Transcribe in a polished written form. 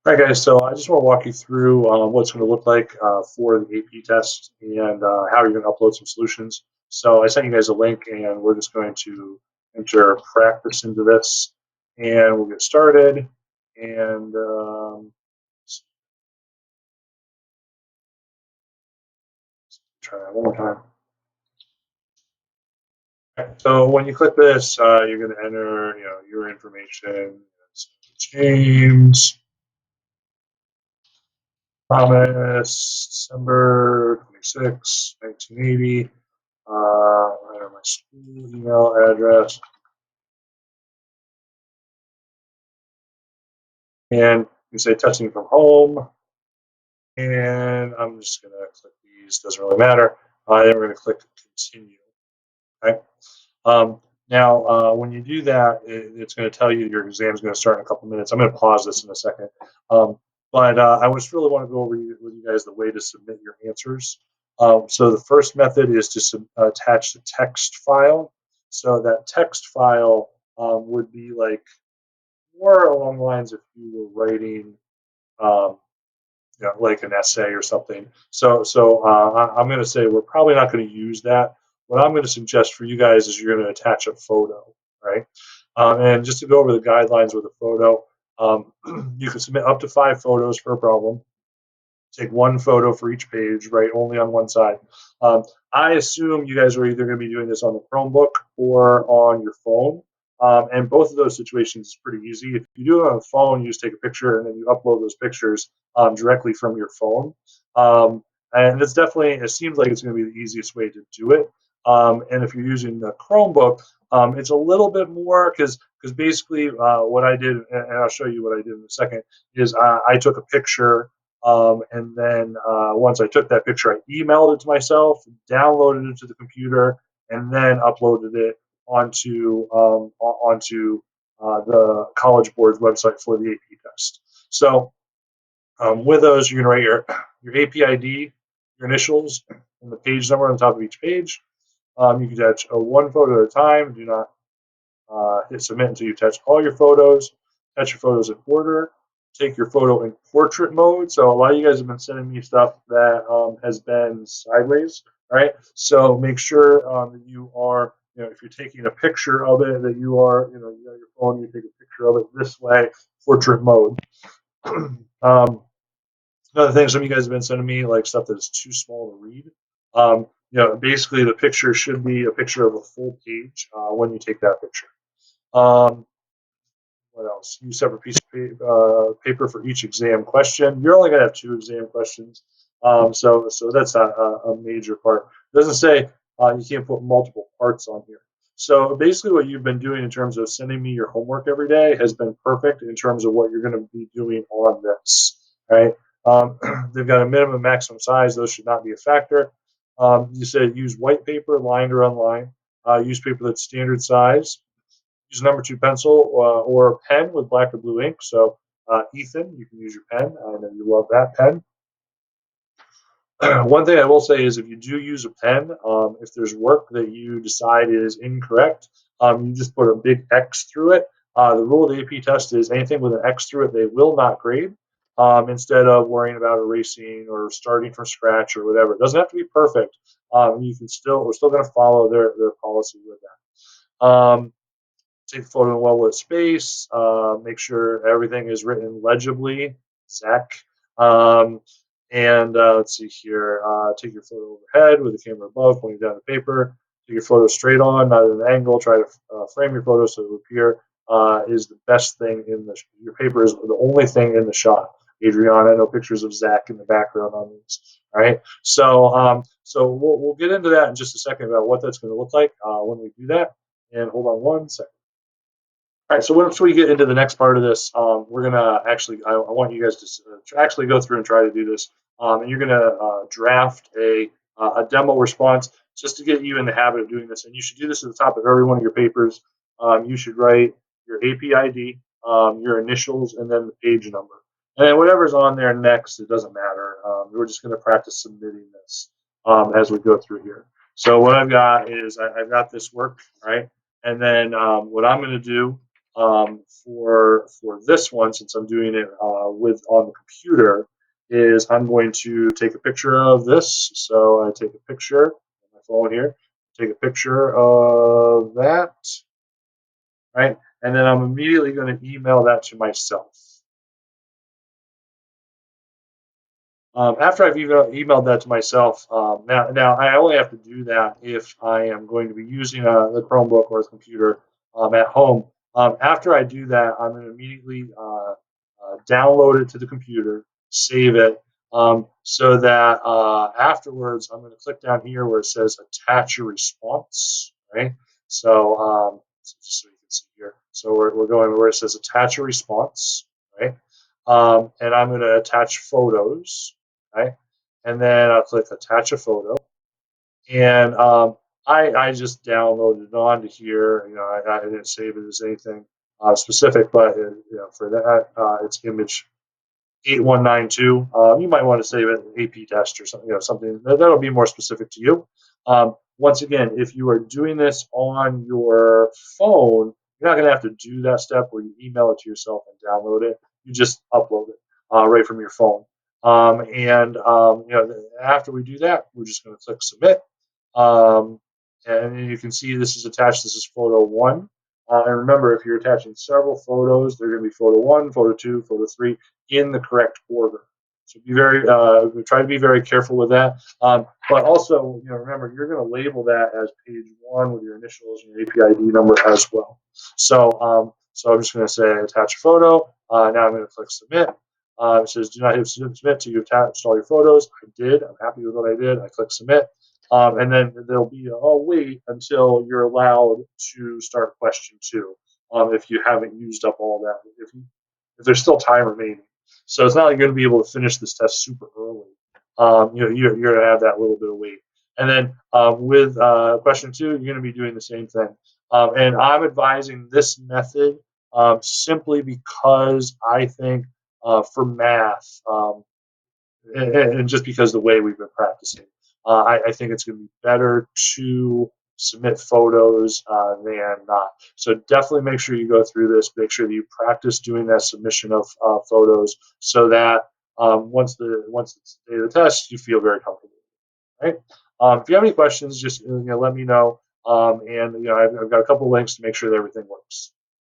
All right, guys, so I just want to walk you through what's going to look like for the AP test and how you're going to upload some solutions. So I sent you guys a link, and we're just going to enter practice into this, and we'll get started. And try that one more time. Okay, so when you click this, you're going to enter, your information. So James Thomas, December 26, 1980. Enter my school email address, and you say testing from home, and I'm just gonna click these. Doesn't really matter. Then we're gonna click continue. Okay. Now, when you do that, it's going to tell you your exam is going to start in a couple minutes. I'm going to pause this in a second. Um, but I just really want to go over with you guys the way to submit your answers. So the first method is to attach the text file. So that text file would be like more along the lines if you were writing um, like an essay or something. I'm going to say we're probably not going to use that. What I'm going to suggest for you guys is you're going to attach a photo, right? And just to go over the guidelines with a photo, you can submit up to 5 photos for a problem. Take one photo for each page, right? Only on one side. Um, I assume you guys are either going to be doing this on the Chromebook or on your phone. And both of those situations is pretty easy. If you do it on a phone, you just take a picture and then you upload those pictures directly from your phone. And it seems like it's going to be the easiest way to do it. And if you're using the Chromebook, it's a little bit more because basically what I did, and I'll show you what I did in a second, is I took a picture and then once I took that picture, I emailed it to myself, downloaded it to the computer, and then uploaded it onto the College Board's website for the AP test. So with those, you're going to write your AP ID, your initials, and the page number on the top of each page. You can attach one photo at a time. Do not hit submit until you attach all your photos. Attach your photos in order. Take your photo in portrait mode. So a lot of you guys have been sending me stuff that has been sideways, right? So make sure that you are, if you're taking a picture of it, that you are, you got your phone, you take a picture of it this way, portrait mode. Another thing, some of you guys have been sending me like stuff that is too small to read. Basically the picture should be a picture of a full page when you take that picture. What else? Use separate piece of paper for each exam question. You're only going to have 2 exam questions, so that's not a major part. It doesn't say you can't put multiple parts on here. So basically, what you've been doing in terms of sending me your homework every day has been perfect in terms of what you're going to be doing on this. Right? They've got a minimum, maximum size. Those should not be a factor. You said use white paper, lined or unlined. Use paper that's standard size. Use a number 2 pencil or a pen with black or blue ink. So, Ethan, you can use your pen. I know you love that pen. One thing I will say is if you do use a pen, if there's work that you decide is incorrect, you just put a big X through it. The rule of the AP test is anything with an X through it, they will not grade. Instead of worrying about erasing or starting from scratch or whatever. It doesn't have to be perfect. We're still going to follow their policy with that. Take a photo in well-lit space, make sure everything is written legibly, Zach. Um, and let's see here, take your photo overhead with the camera above, pointing down the paper. Take your photo straight on, not at an angle. Try to frame your photo so it will appear is the best thing your paper is the only thing in the shot. Adriana, no pictures of Zach in the background on these. All right, so we'll get into that in just a second about what that's going to look like when we do that. And hold on one second. All right, so once we get into the next part of this, we're gonna I want you guys to actually go through and try to do this. And you're gonna draft a demo response just to get you in the habit of doing this. And you should do this at the top of every one of your papers. You should write your AP ID, your initials, and then the page number. And then whatever's on there next, it doesn't matter. We're just gonna practice submitting this as we go through here. So what I've got is I've got this work, right? And then what I'm gonna do for this one, since I'm doing it with on the computer is I'm going to take a picture of this. So I take a picture on my phone here, take a picture of that, right? And then I'm immediately going to email that to myself. After I've emailed that to myself, now I only have to do that if I am going to be using the Chromebook or a computer at home. After I do that, I'm going to immediately download it to the computer, save it, so that afterwards I'm going to click down here where it says attach your response, right? So just so you can see here, so we're going where it says attach a response, right? And I'm going to attach photos, right? And then I'll click attach a photo, and I just downloaded it onto here. I didn't save it as anything specific, but for that, it's image 8192. You might want to save it AP test or something, something that'll be more specific to you. Once again, if you are doing this on your phone, you're not going to have to do that step where you email it to yourself and download it. You just upload it right from your phone. After we do that, we're just going to click submit. Um, and you can see this is attached. This is photo one. And remember, if you're attaching several photos, they're going to be photo one, photo two, photo three in the correct order. So try to be very careful with that. But also, remember, you're going to label that as page one with your initials and your API ID number as well. So I'm just going to say attach a photo. Now I'm going to click submit. It says do not hit submit till you've attached all your photos. I did. I'm happy with what I did. I click submit. And then there'll be wait until you're allowed to start question two. If you haven't used up all that, if there's still time remaining. So it's not like you're going to be able to finish this test super early. You're going to have that little bit of wait. And then with question two, you're going to be doing the same thing. And I'm advising this method simply because I think for math, and just because the way we've been practicing, I think it's going to be better to submit photos than not. So definitely make sure you go through this. Make sure that you practice doing that submission of photos, so that once it's the day of the test, you feel very comfortable. Right? If you have any questions, just let me know. And I've got a couple links to make sure that everything works.